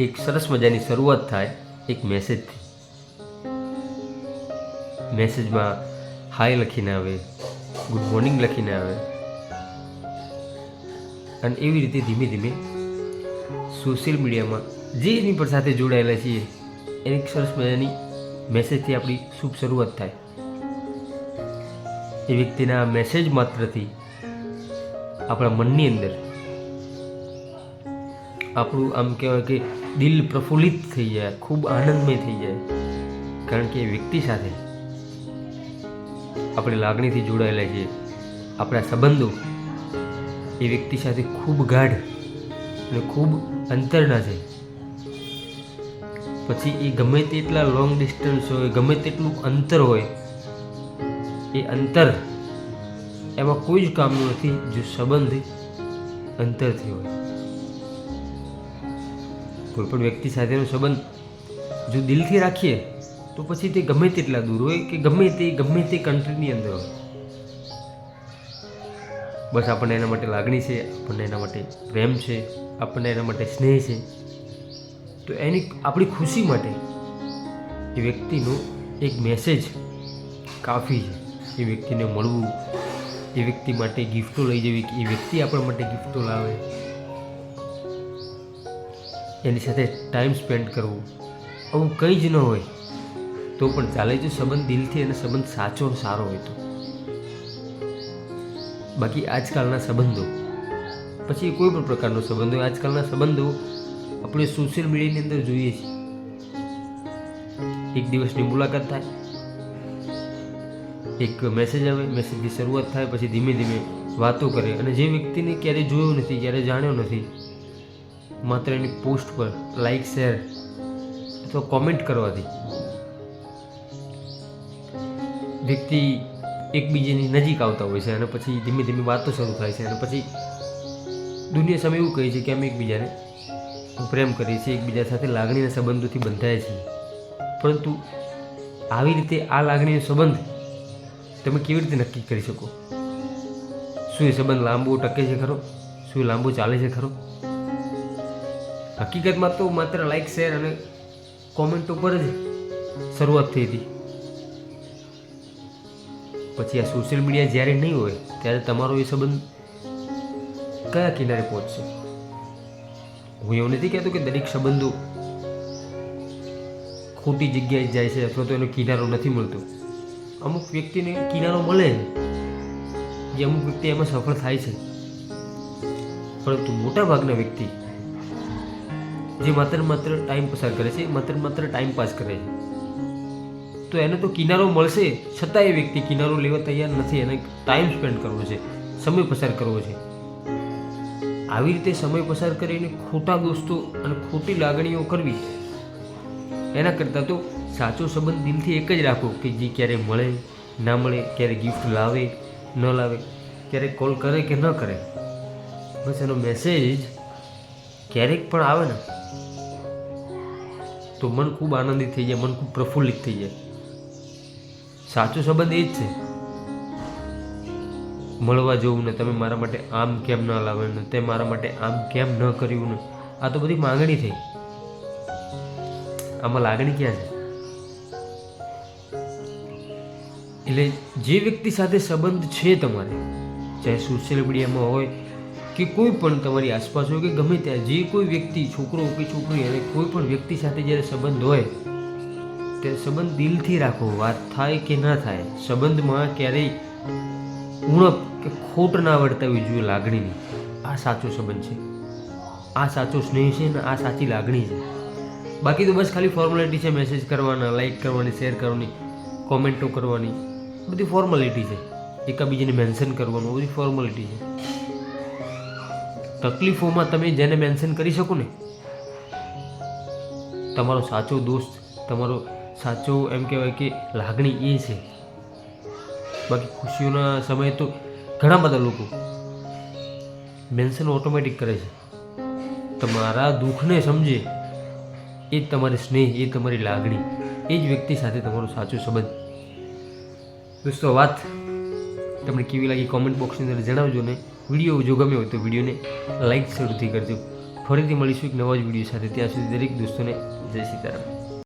એક સરસ મજાની શરૂઆત થાય એક મેસેજથી. મેસેજમાં હાય લખીને આવે, ગુડ મોર્નિંગ લખીને આવે, અને એવી રીતે ધીમે ધીમે સોશિયલ મીડિયામાં જે એની પર સાથે જોડાયેલા છીએ એની એક સરસ મજાની મેસેજથી આપણી શુભ શરૂઆત થાય. એ વ્યક્તિના મેસેજ માત્રથી આપણા મનની અંદર આપણું આમ કહેવાય કે દિલ પ્રફુલ્લિત થઈ જાય, ખૂબ આનંદમય થઈ જાય. કારણ કે એ વ્યક્તિ સાથે આપણે લાગણીથી જોડાયેલા છીએ. આપણા સંબંધો એ વ્યક્તિ સાથે ખૂબ ગાઢ અને ખૂબ અંતરના છે. પછી એ ગમે તેટલા લોંગ ડિસ્ટન્સ હોય, ગમે તેટલું અંતર હોય, એ અંતર એમાં કોઈ જ કામનું નથી જો સંબંધ અંતરથી હોય. કોઈ પણ વ્યક્તિ સાથેનો સંબંધ જો દિલથી રાખીએ તો પછી તે ગમે તેટલા દૂર હોય કે ગમે તે કન્ટ્રીની અંદર હોય, બસ આપણને એના માટે લાગણી છે, આપણને એના માટે પ્રેમ છે, આપણને એના માટે સ્નેહ છે, તો એની આપણી ખુશી માટે એ વ્યક્તિનો એક મેસેજ કાફી છે. એ વ્યક્તિને મળવું, એ વ્યક્તિ માટે ગિફ્ટો લઈ જવી, કે એ વ્યક્તિ આપણા માટે ગિફ્ટો લાવે, એની સાથે ટાઈમ સ્પેન્ડ કરવો, આવું કંઈ જ ન હોય તો પણ ચાલે જો સંબંધ દિલથી અને સંબંધ સાચો સારો હોય તો. બાકી આજકાલના સંબંધો, પછી કોઈ પણ પ્રકારનો સંબંધ હોય, આજકાલના સંબંધો આપણે સોશિયલ મીડિયાની અંદર જોઈએ છીએ. એક દિવસની મુલાકાત થાય, એક મેસેજ આવે, મેસેજની શરૂઆત થાય, પછી ધીમે ધીમે વાતો કરે, અને જે વ્યક્તિને ક્યારેય જોયો નથી, ક્યારેય જાણ્યો નથી, માત્ર એની પોસ્ટ પર લાઈક, શેર અથવા કોમેન્ટ કરવાથી વ્યક્તિ એકબીજાની નજીક આવતા હોય છે. અને પછી ધીમે ધીમે વાતો શરૂ થાય છે, અને પછી દુનિયા સામે એવું કહે છે કે અમે એકબીજાને પ્રેમ કરીએ છીએ, એકબીજા સાથે લાગણીના સંબંધોથી બંધાય છે. પરંતુ આવી રીતે આ લાગણીનો સંબંધ તમે કેવી રીતે નક્કી કરી શકો? શું એ સંબંધ લાંબો ટકે છે ખરો? શું એ લાંબો ચાલે છે ખરો? હકીકતમાં તો માત્ર લાઈક, શેર અને કોમેન્ટો પર જ શરૂઆત થઈ હતી. પછી આ સોશિયલ મીડિયા જ્યારે નહીં હોય ત્યારે તમારો એ સંબંધ કયા કિનારે પહોંચશે? હું એવું નથી કહેતો કે દરેક સંબંધો ખોટી જગ્યાએ જાય છે અથવા તો એનો કિનારો નથી મળતો. અમુક વ્યક્તિને કિનારો મળે છે, જે અમુક વ્યક્તિ એમાં સફળ થાય છે. પરંતુ મોટા ભાગના વ્યક્તિ જે માત્ર ટાઈમ પસાર કરે છે, માત્ર ટાઈમ પાસ કરે છે, તો એને તો કિનારો મળશે, છતાં એ વ્યક્તિ કિનારો લેવા તૈયાર નથી. એને ટાઈમ સ્પેન્ડ કરવો છે, સમય પસાર કરવો છે. આવી રીતે સમય પસાર કરીને ખોટા દોસ્તો અને ખોટી લાગણીઓ કરવી, એના કરતાં તો સાચો સંબંધ દિલથી એક જ રાખો કે જે ક્યારે મળે ના મળે, ક્યારે ગિફ્ટ લાવે ન લાવે, ક્યારે કોલ કરે કે ન કરે, બસ એનો મેસેજ ક્યારેક પણ આવે ને તો મન ખૂબ આનંદિત થઈ જાય, મન ખૂબ પ્રફુલ્લિત થઈ જાય. સાચો સંબંધ એ જ છે. મળવા જવું ને તમે મારા માટે આમ કેમ ન લાવે ને તે મારા માટે આમ કેમ ન કર્યું ને, આ તો બધી માંગણી થઈ. આમાં લાગણી ક્યાં છે? એટલે જે વ્યક્તિ સાથે સંબંધ છે તમારે, ચાહે સોશિયલ મીડિયામાં હોય કે કોઈ પણ તમારી આસપાસ હોય કે ગમે ત્યાં, જે કોઈ વ્યક્તિ, છોકરો કે છોકરી, અને કોઈ પણ વ્યક્તિ સાથે જ્યારે સંબંધ હોય ત્યારે સંબંધ દિલથી રાખો. વાત થાય કે ના થાય, સંબંધમાં ક્યારેય ઉણપ કે ખોટ ના વર્તાવી જોઈએ લાગણીની. આ સાચો સંબંધ છે, આ સાચો સ્નેહ છે, ને આ સાચી લાગણી છે. બાકી તો બસ ખાલી ફોર્માલિટી છે. મેસેજ કરવાના, લાઈક કરવાની, શેર કરવાની, કોમેન્ટો કરવાની, બધી ફોર્માલિટી છે. એકબીજાને મેન્શન કરવાનું, બધી ફોર્માલિટી છે. તકલીફોમાં તમે જેને મેન્શન કરી શકો ને, તમારો સાચો દોસ્ત, તમારો સાચો એમ કહેવાય કે લાગણી એ છે. બાકી ખુશીઓના સમયે તો ઘણા બધા લોકો મેન્શન ઓટોમેટિક કરે છે. તમારા દુઃખને સમજે એ જ તમારી સ્નેહ, એ તમારી લાગણી, એ જ વ્યક્તિ સાથે તમારો સાચો સંબંધ. દોસ્તો, વાત તમને કેવી લાગી કોમેન્ટ બોક્સની અંદર જણાવજો. ને વિડીયો જો ગમ્યો હોય તો વિડીયોને લાઈક જરૂરથી કરજો. ફરીથી મળીશું એક નવા જ વિડીયો સાથે. ત્યાં સુધી દરેક દોસ્તોને જય સીતારામ.